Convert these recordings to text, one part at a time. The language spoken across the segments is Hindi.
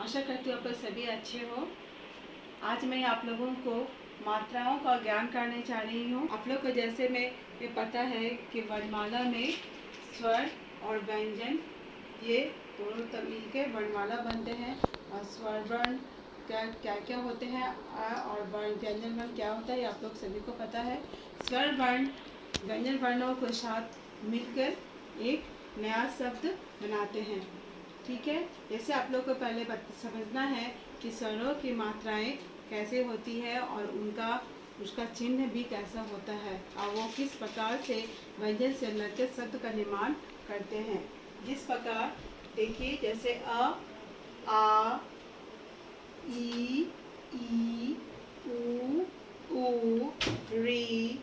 आशा करती हूँ आप लोग सभी अच्छे हो। आज मैं आप लोगों को मात्राओं का ज्ञान करने जा रही हूँ। आप लोग को जैसे में ये पता है कि वर्णमाला में स्वर और व्यंजन ये दोनों तब मिलके वर्णमाला बनते हैं। और स्वर वर्ण क्या क्या होते हैं और व्यंजन वर्ण क्या होता है, आप लोग सभी को पता है। स्वर वर्ण व्यंजन वर्णों के साथ मिलकर एक नया शब्द बनाते हैं। ठीक है, जैसे आप लोग को पहले समझना है कि स्वरों की मात्राएं कैसे होती है और उसका चिन्ह भी कैसा होता है और वो किस प्रकार से व्यंजन से मिलकर शब्द का निर्माण करते हैं। जिस प्रकार देखिए, जैसे आ, ई, ऊ, री,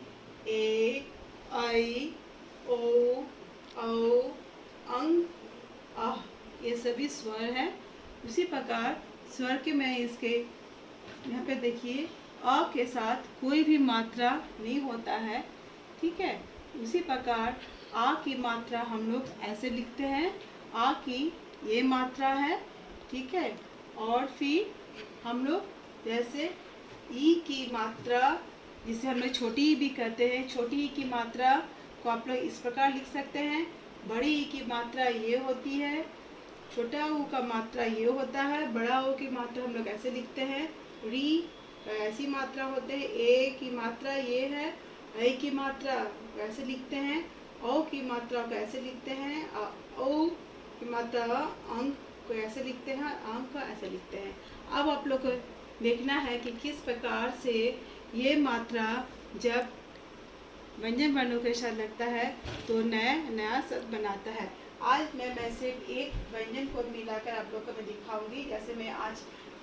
ए, ऐ, ओ, औ, अंग, आह, ये सभी स्वर हैं। उसी प्रकार स्वर के मैं इसके यहाँ पे देखिए, अ के साथ कोई भी मात्रा नहीं होता है। ठीक है, उसी प्रकार आ की मात्रा हम लोग ऐसे लिखते हैं, आ की ये मात्रा है। ठीक है, और फिर हम लोग जैसे ई की मात्रा, जिसे हम लोग छोटी ई भी कहते हैं, छोटी ई की मात्रा को आप लोग इस प्रकार लिख सकते हैं। बड़ी ई की मात्रा ये होती है, छोटा ऊ का मात्रा ये होता है, बड़ा ओ की मात्रा हम लोग ऐसे लिखते हैं। री का ऐसी मात्रा होते हैं, ए की मात्रा ये है, ऐ की मात्रा ऐसे लिखते हैं, औ की मात्रा को ऐसे लिखते हैं, औ की मात्रा अंक को ऐसे लिखते हैं, अंक को ऐसे लिखते हैं। अब आप लोग को देखना है कि किस प्रकार से ये मात्रा जब व्यंजन वर्णों के साथ लगता है तो नया शब्द बनाता है। आज मैं सिर्फ एक व्यंजन को मिलाकर आप लोग को मैं दिखाऊंगी। जैसे मैं आज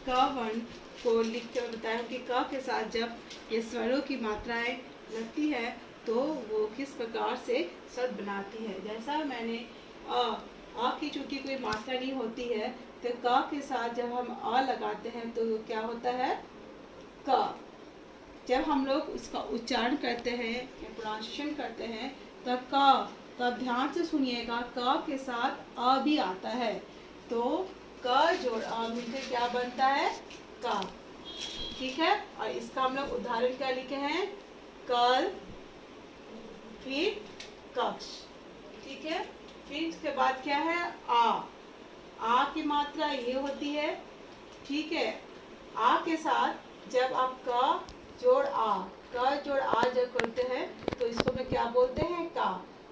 क वर्ण को लिख कर बताया कि क के साथ जब ये स्वरों की मात्राएं लगती है तो वो किस प्रकार से शब्द बनाती है। जैसा मैंने अ की चूंकि कोई मात्रा नहीं होती है तो क के साथ जब हम अ लगाते हैं तो क्या होता है, क। जब हम लोग इसका उच्चारण करते हैं या प्रोनाउंसिएशन करते हैं तो तब ध्यान से सुनिएगा, क के साथ अ भी आता है तो क जोड़ अ मिलकर क्या बनता है, का। ठीक है, और इसका हम लोग उदाहरण क्या लिखे हैं, कल, फिर कक्ष। ठीक है, फिर इसके बाद क्या है, आ की मात्रा ये होती है। ठीक है, आ के साथ जब आप क जोड़ आ जब करते हैं तो इसको मैं क्या बोलते हैं, का।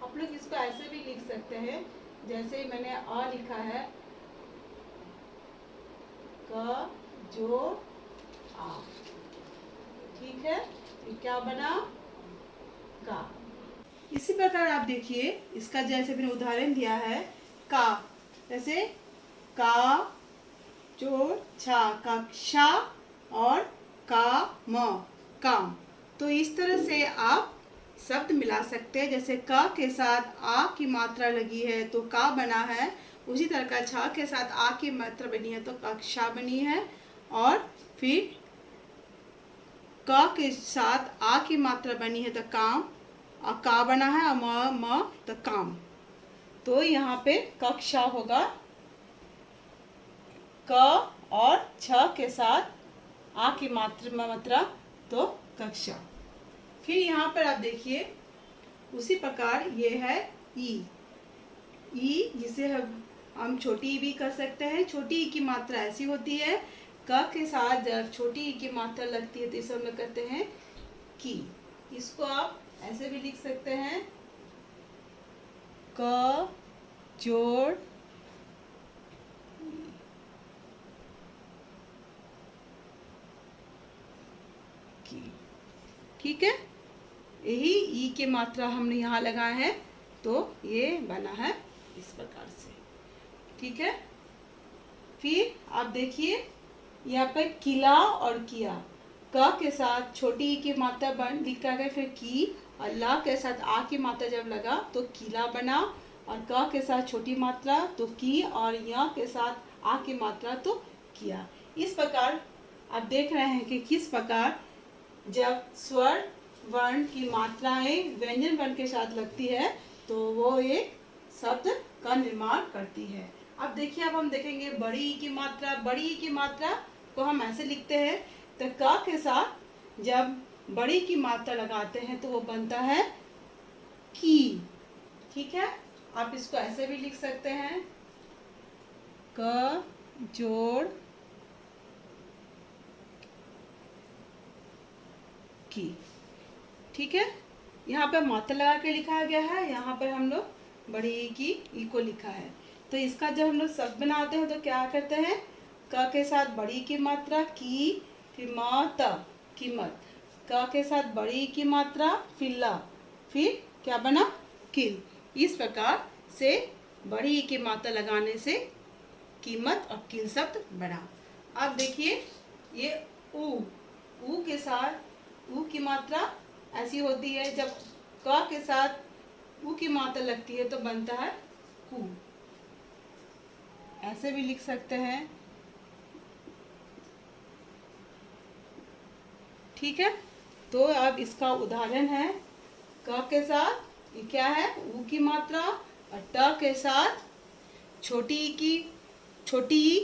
आप लोग इसको ऐसे भी लिख सकते हैं, जैसे मैंने अ लिखा है, क जोड़ आ। ठीक है, ये क्या बना, का। इसी प्रकार आप देखिए, इसका जैसे मैंने उदाहरण दिया है, का, जैसे का जोड़ छा, कक्षा, और काम। तो इस तरह से आप शब्द मिला सकते हैं। जैसे क के साथ आ की मात्रा लगी है तो का बना है, उसी तरह का छा के साथ आ की मात्रा बनी है तो कक्षा बनी है, और फिर क के साथ आ की मात्रा बनी है तो काम, और का बना है, और म तो काम। तो यहाँ पे कक्षा होगा, क और छ के साथ आ की मात्रा तो कक्षा। फिर यहाँ पर आप देखिए, उसी प्रकार ये है ई, जिसे हम छोटी ई भी कर सकते हैं। छोटी ई की मात्रा ऐसी होती है, क के साथ जब छोटी ई की मात्रा लगती है तो इसे हम लोग कहते हैं की। इसको आप ऐसे भी लिख सकते हैं, क जोड़ की। ठीक है, यही ई की मात्रा हमने यहाँ लगाया है तो ये बना है इस प्रकार से। ठीक है, फिर आप देखिए यहाँ पर किला और किया, क के साथ छोटी ई की मात्रा बन लिखा गया, फिर की, और ला के साथ आ की मात्रा जब लगा तो किला बना, और क के साथ छोटी मात्रा तो की, और या के साथ आ की मात्रा तो किया। इस प्रकार आप देख रहे हैं कि किस प्रकार जब स्वर वर्ण की मात्राएं व्यंजन वर्ण के साथ लगती है तो वो एक शब्द का निर्माण करती है। अब देखिए, अब हम देखेंगे बड़ी ई की मात्रा। बड़ी ई की मात्रा को हम ऐसे लिखते हैं, तो क के साथ जब बड़ी की मात्रा लगाते हैं तो वो बनता है की। ठीक है, आप इसको ऐसे भी लिख सकते हैं, क जोड़ की। ठीक है, यहाँ पर मात्रा लगा के लिखा गया है, यहाँ पर हम लोग बड़ी ई को लिखा है। तो इसका जब हम लोग शब्द बनाते हैं तो क्या करते हैं, क के साथ बड़ी की मात्रा की, फिर मात कीमत, क के साथ बड़ी की मात्रा फिर ला, फिर क्या बना, किल। इस प्रकार से बड़ी की मात्रा लगाने से कीमत और किल शब्द बना। अब देखिए, ये ऊ के साथ ऊ की मात्रा ऐसी होती है, जब क के साथ ऊ की मात्रा लगती है तो बनता है कु। ऐसे भी लिख सकते हैं। ठीक है, तो अब इसका उदाहरण है, क के साथ ये क्या है, ऊ की मात्रा, और ट के साथ छोटी ई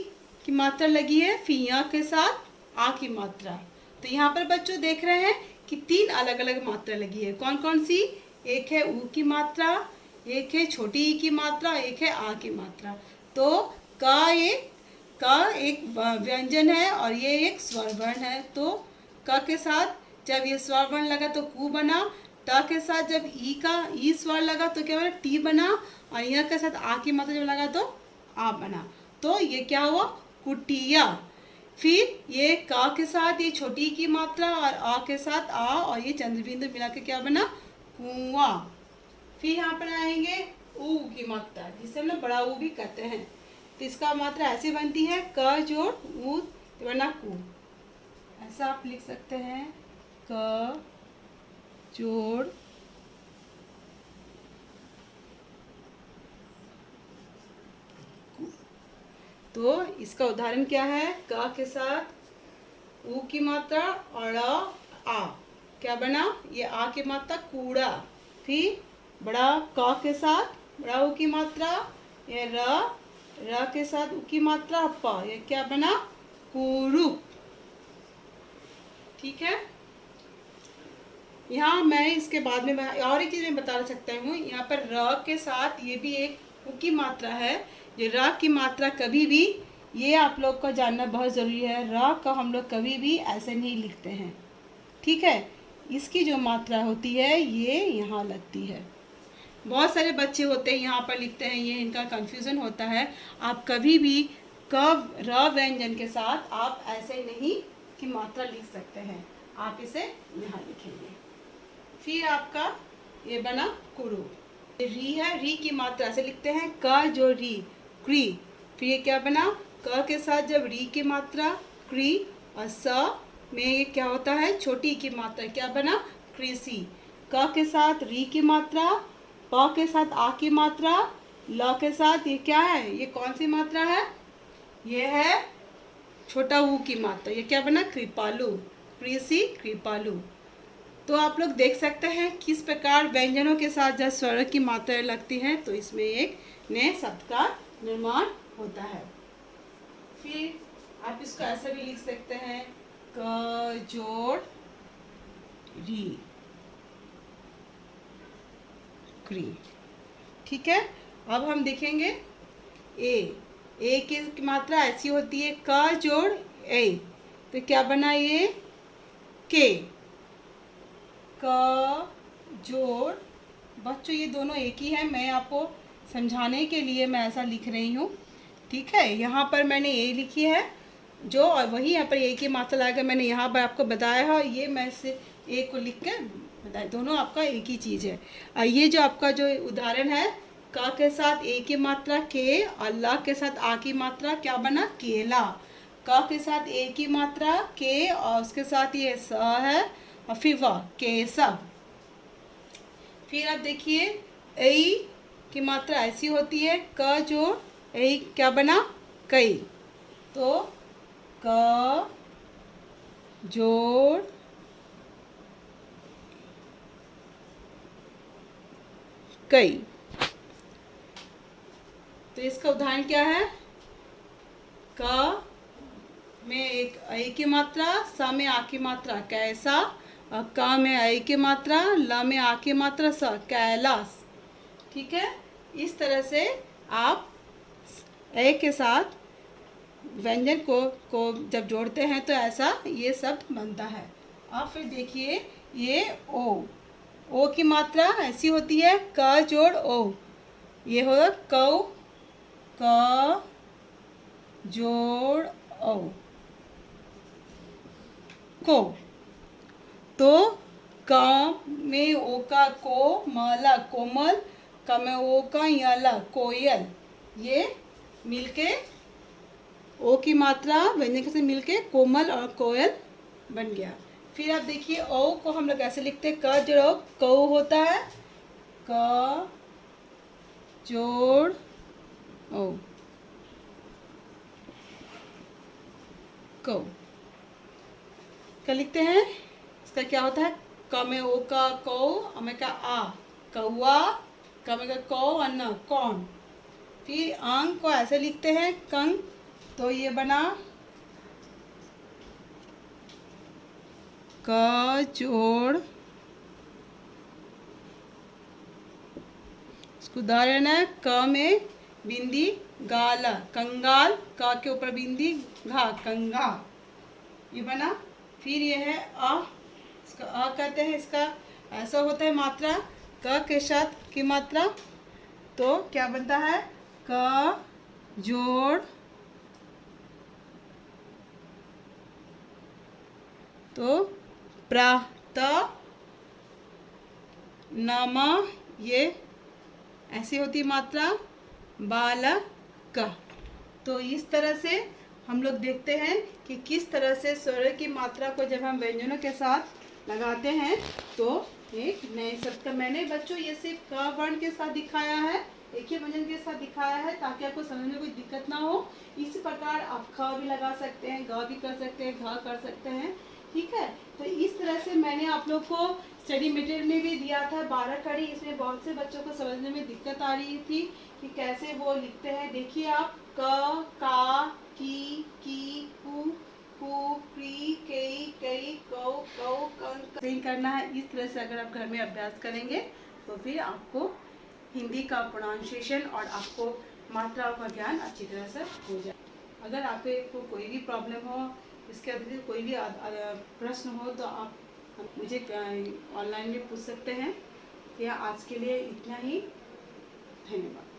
की मात्रा लगी है, फिर य के साथ आ की मात्रा। तो यहाँ पर बच्चों देख रहे हैं कि 3 अलग अलग मात्रा लगी है। कौन कौन सी, एक है ऊ की मात्रा, एक है छोटी ई की मात्रा, एक है आ की मात्रा। तो का एक व्यंजन है और ये एक स्वर वर्ण है। तो क के साथ जब ये स्वर वर्ण लगा तो कु बना, ट के साथ जब ई स्वर लगा तो क्या बना, टी बना, और य के साथ आ की मात्रा जब लगा तो आ बना। तो ये क्या हुआ, कुटिया। फिर ये का के साथ ये छोटी की मात्रा और आ के साथ आ और ये चंद्रबिंदु मिला के क्या बना, कुआं। फिर यहाँ पर आएंगे ऊ की मात्रा, जिसे हम लोग बड़ा ऊ भी कहते हैं। तो इसका मात्रा ऐसे बनती है, क जोड़ ऊ तो बना कु। ऐसा आप लिख सकते हैं, क जोड़ कु। तो इसका उदाहरण क्या है, क के साथ ऊ की मात्रा और आ क्या बना, ये आ की मात्रा कूड़ा। फिर बड़ा क के साथ बड़ा ऊ की मात्रा, ये र के साथ ऊ की मात्रा प, ये क्या बना, कुरूप। ठीक है, यहाँ मैं इसके बाद में और एक चीज़ मैं बता सकता हूँ, यहाँ पर र के साथ ये भी एक ऊ की मात्रा है। ये र की मात्रा कभी भी, ये आप लोग को जानना बहुत ज़रूरी है, र का हम लोग कभी भी ऐसे नहीं लिखते हैं। ठीक है, इसकी जो मात्रा होती है ये यहाँ लगती है। बहुत सारे बच्चे होते हैं यहाँ पर लिखते हैं, ये इनका कंफ्यूजन होता है। आप कभी भी र व्यंजन के साथ आप ऐसे नहीं की मात्रा लिख सकते हैं, आप इसे यहाँ लिखेंगे। फिर आपका ये बना कुरु। री है, री की मात्रा ऐसे लिखते हैं, क जो री, क्री। फिर ये क्या बना, क के साथ जब री की मात्रा क्री, और स में ये क्या होता है, छोटी की मात्रा, क्या बना, कृषि। क के साथ री की मात्रा, प के साथ आ की मात्रा, ल के साथ ये क्या है, ये कौन सी मात्रा है, ये है छोटा ऊ की मात्रा, ये क्या बना, कृपालु, कृषि कृपालु। तो आप लोग देख सकते हैं किस प्रकार व्यंजनों के साथ जब स्वर की मात्रा लगती है तो इसमें एक नए शब्द का निर्माण होता है। फिर आप इसको ऐसे भी लिख सकते हैं, क जोड़ री, क्री। ठीक है, अब हम देखेंगे ए की मात्रा ऐसी होती है, क जोड़ ए, तो क्या बना, ये के। क जोड़, बच्चों ये दोनों एक ही है, मैं आपको समझाने के लिए मैं ऐसा लिख रही हूँ। ठीक है, यहाँ पर मैंने ए लिखी है जो, और वही यहाँ पर ए की मात्रा लाकर मैंने यहाँ पर आपको बताया है, ये मैं से ए को लिख कर बताया, दोनों आपका एक ही चीज़ है। ये जो आपका जो उदाहरण है, क के साथ ए की मात्रा के और ल के साथ आ की मात्रा क्या बना, केला। क के साथ ए की मात्रा के और उसके साथ ये स है और फिर व, केसव। फिर आप देखिए ऐ की मात्रा ऐसी होती है, क जोड़ ऐ क्या बना, कई। तो क जोड़ कई। तो इसका उदाहरण क्या है? क में एक ऐ की मात्रा, स में आ की मात्रा कैसा, और क में ऐ की मात्रा, ल में आ की मात्रा स कैलाश। ठीक है, इस तरह से आप ऐ के साथ व्यंजन को जब जोड़ते हैं तो ऐसा ये शब्द बनता है। अब फिर देखिए ये ओ की मात्रा ऐसी होती है क जोड़ ओ, ये होगा कौ, क जोड़ ओ, को। तो क में ओ का को, मला कोमल, क में ओ का यला कोयल, ये मिलके ओ की मात्रा व्यंजन के साथ मिलके कोमल और कोयल बन गया। फिर आप देखिए ओ को हम लोग ऐसे लिखते हैं, क जोड़ कौ होता है, क जोड़ ओ, कौ। क्या लिखते हैं? इसका क्या होता है? क में ओ का कौ, अ में का आ कौआ, क में का कौ, अन्न कौन। फिर अंग को ऐसे लिखते हैं कंग, तो ये बना क जोड़, इसको उदाहरण है क में बिंदी गाल कंगाल, क के ऊपर बिंदी घा कंगा, ये बना। फिर ये है अ, इसका अ कहते हैं, इसका ऐसा होता है मात्रा क के साथ की मात्रा, तो क्या बनता है? क जोड़ तो प्रात नमा, ये ऐसी होती मात्रा बालक। तो इस तरह से हम लोग देखते हैं कि किस तरह से स्वर की मात्रा को जब हम व्यंजनों के साथ लगाते हैं तो एक नए शब्द का, मैंने बच्चों ये सिर्फ क वर्ण के साथ दिखाया है, एक ही व्यंजन के साथ दिखाया है ताकि आपको समझने में कोई दिक्कत ना हो। इसी प्रकार आप ख भी लगा सकते हैं, ग भी कर सकते हैं, घ कर सकते हैं। ठीक है, तो इस तरह से मैंने आप लोग को स्टडी मटेरियल में भी दिया था 12 कड़ी। इसमें बहुत से बच्चों को समझने में दिक्कत आ रही थी कि कैसे वो लिखते हैं। देखिए आप क, का, की, कु, प्री, कई, कौ, सही करना है। इस तरह से अगर आप घर में अभ्यास करेंगे तो फिर आपको हिंदी का प्रोनाउंसिएशन और आपको मात्राओं का ज्ञान अच्छी तरह से हो जाए। अगर आपको कोई भी प्रॉब्लम हो, इसके अतिरिक्त कोई भी प्रश्न हो तो आप मुझे ऑनलाइन में पूछ सकते हैं। या आज के लिए इतना ही, धन्यवाद।